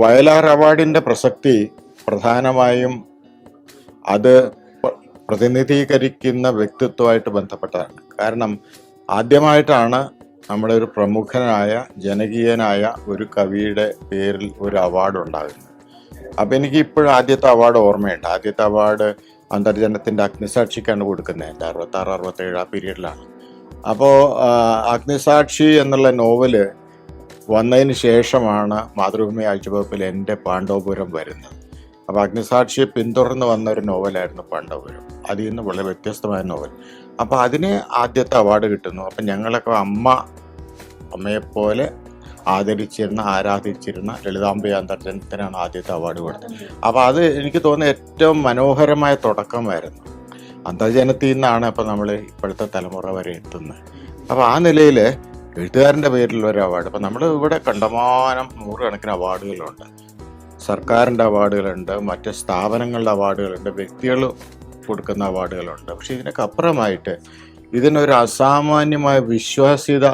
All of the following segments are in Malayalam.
വയലാർ അവാർഡിൻ്റെ പ്രസക്തി പ്രധാനമായും അത് പ്രതിനിധീകരിക്കുന്ന വ്യക്തിത്വമായിട്ട് ബന്ധപ്പെട്ടതാണ്. കാരണം ആദ്യമായിട്ടാണ് നമ്മുടെ ഒരു പ്രമുഖനായ ജനകീയനായ ഒരു കവിയുടെ പേരിൽ ഒരു അവാർഡ് ഉണ്ടാകുന്നത്. അപ്പം എനിക്ക് ഇപ്പോഴും ആദ്യത്തെ അവാർഡ് ഓർമ്മയുണ്ട്. ആദ്യത്തെ അവാർഡ് അന്തർജനത്തിൻ്റെ അഗ്നിസാക്ഷിക്കാണ് കൊടുക്കുന്നത്. എൻ്റെ 66-67 ആ പീരീഡിലാണ്. അപ്പോൾ അഗ്നിസാക്ഷി എന്നുള്ള നോവല് വന്നതിന് ശേഷമാണ് മാതൃഭൂമി ആഴ്ചവകുപ്പിൽ എൻ്റെ പാണ്ഡവപുരം വരുന്നത്. അപ്പോൾ അഗ്നിസാക്ഷിയെ പിന്തുടർന്ന് വന്ന ഒരു നോവലായിരുന്നു പാണ്ഡവപുരം. അതിൽ നിന്ന് വളരെ വ്യത്യസ്തമായ നോവൽ. അപ്പോൾ അതിന് ആദ്യത്തെ അവാർഡ് കിട്ടുന്നു. അപ്പം ഞങ്ങളൊക്കെ അമ്മയെപ്പോലെ ആദരിച്ചിരുന്ന ആരാധിച്ചിരുന്ന ലളിതാംബ അന്തർജനത്തിനാണ് ആദ്യത്തെ അവാർഡ് കൊടുത്തത്. അപ്പോൾ അത് എനിക്ക് തോന്നുന്ന ഏറ്റവും മനോഹരമായ തുടക്കമായിരുന്നു. അന്തർജനത്തിൽ നിന്നാണ് അപ്പോൾ നമ്മൾ ഇപ്പോഴത്തെ തലമുറ വരെ എത്തുന്നത്. അപ്പോൾ ആ നിലയിൽ എഴുത്തുകാരൻ്റെ പേരിലുള്ള ഒരു അവാർഡ്, അപ്പം നമ്മൾ ഇവിടെ കണ്ടമാനം നൂറുകണക്കിന് അവാർഡുകളുണ്ട്. സർക്കാരിൻ്റെ അവാർഡുകളുണ്ട്, മറ്റ് സ്ഥാപനങ്ങളുടെ അവാർഡുകളുണ്ട്, വ്യക്തികൾ കൊടുക്കുന്ന അവാർഡുകളുണ്ട്. പക്ഷേ ഇതിനൊക്കെ അപ്പുറമായിട്ട് ഇതിനൊരു അസാമാന്യമായ വിശ്വാസ്യത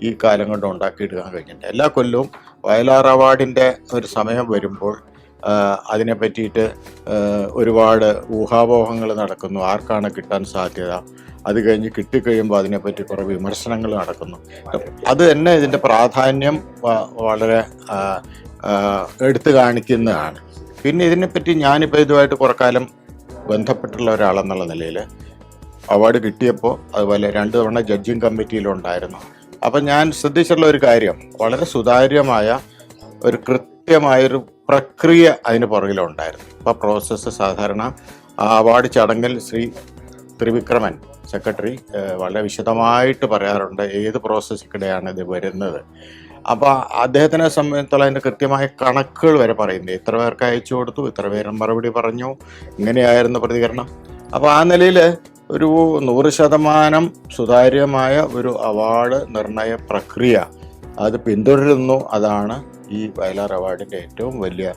ഈ കാലം കൊണ്ട് ഉണ്ടാക്കിയെടുക്കാൻ കഴിഞ്ഞിട്ടുണ്ട്. എല്ലാ കൊല്ലവും വയലാർ അവാർഡിൻ്റെ ഒരു സമയം വരുമ്പോൾ അതിനെ പറ്റിയിട്ട് ഒരുപാട് ഊഹാപോഹങ്ങൾ നടക്കുന്നു. ആർക്കാണ് കിട്ടാൻ സാധ്യത, അത് കഴിഞ്ഞ് കിട്ടിക്കഴിയുമ്പോൾ അതിനെപ്പറ്റി കുറേ വിമർശനങ്ങൾ നടക്കുന്നു. അത് തന്നെ ഇതിൻ്റെ പ്രാധാന്യം വളരെ എടുത്തു കാണിക്കുന്നതാണ്. പിന്നെ ഇതിനെപ്പറ്റി ഞാനിപ്പോൾ ഇതുമായിട്ട് കുറേ കാലം ബന്ധപ്പെട്ടുള്ള ഒരാളെന്നുള്ള നിലയിൽ അവാർഡ് കിട്ടിയപ്പോൾ അതുപോലെ 2 തവണ ജഡ്ജിങ് കമ്മിറ്റിയിലുണ്ടായിരുന്നു. അപ്പം ഞാൻ ശ്രദ്ധിച്ചിട്ടുള്ള ഒരു കാര്യം, വളരെ സുതാര്യമായ ഒരു കൃത്യമായൊരു പ്രക്രിയ അതിന് പുറകിലുണ്ടായിരുന്നു. അപ്പോൾ പ്രോസസ്സ് സാധാരണ ആ അവാർഡ് ചടങ്ങിൽ ശ്രീ ത്രിവിക്രമൻ സെക്രട്ടറി വളരെ വിശദമായിട്ട് പറയാറുണ്ട് ഏത് പ്രോസസ്സിലൂടെയാണ് ഇത് വരുന്നത്. അപ്പോൾ അദ്ദേഹത്തിനെ സംബന്ധിച്ചുള്ള അതിൻ്റെ കൃത്യമായ കണക്കുകൾ വരെ പറയുന്നത്, ഇത്ര പേർക്ക് അയച്ചു കൊടുത്തു, ഇത്ര പേര് മറുപടി പറഞ്ഞു, ഇങ്ങനെയായിരുന്നു പ്രതികരണം. അപ്പോൾ ആ നിലയിൽ ഒരു 100% സുതാര്യമായ ഒരു അവാർഡ് നിർണയ പ്രക്രിയ അത് പിന്തുടരുന്നു. അതാണ് ഈ വയലാർ അവാർഡിൻ്റെ ഏറ്റവും വലിയ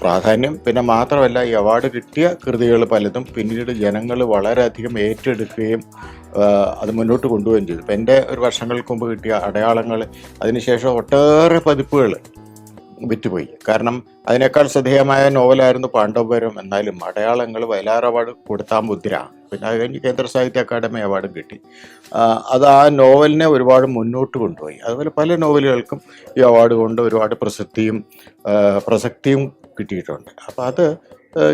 പ്രാധാന്യം. പിന്നെ മാത്രമല്ല, ഈ അവാർഡ് കിട്ടിയ കൃതികൾ പലതും പിന്നീട് ജനങ്ങൾ വളരെയധികം ഏറ്റെടുക്കുകയും അത് മുന്നോട്ട് കൊണ്ടുപോവുകയും ചെയ്തു. ഇപ്പം എൻ്റെ ഒരു വർഷങ്ങൾക്ക് മുമ്പ് കിട്ടിയ അടയാളങ്ങൾ അതിനുശേഷം ഒട്ടേറെ പതിപ്പുകൾ വിറ്റുപോയി. കാരണം അതിനേക്കാൾ ശ്രദ്ധേയമായ നോവലായിരുന്നു പാണ്ഡവപുരം. എന്നാലും അടയാളങ്ങൾ വയലാർ അവാർഡ് കൊടുത്താൽ മുദ്ര. പിന്നെ അത് കഴിഞ്ഞ് കേന്ദ്ര സാഹിത്യ അക്കാദമി അവാർഡും കിട്ടി. അത് ആ നോവലിനെ ഒരുപാട് മുന്നോട്ട് കൊണ്ടുപോയി. അതുപോലെ പല നോവലുകൾക്കും ഈ അവാർഡ് കൊണ്ട് ഒരുപാട് പ്രസക്തിയും കിട്ടിയിട്ടുണ്ട്. അപ്പോൾ അത്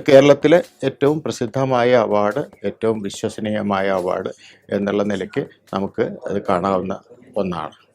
കേരളത്തിലെ ഏറ്റവും പ്രസിദ്ധമായ അവാർഡ്, ഏറ്റവും വിശ്വസനീയമായ അവാർഡ് എന്നുള്ള നിലയ്ക്ക് നമുക്ക് അത് കാണാവുന്ന ഒന്നാണ്.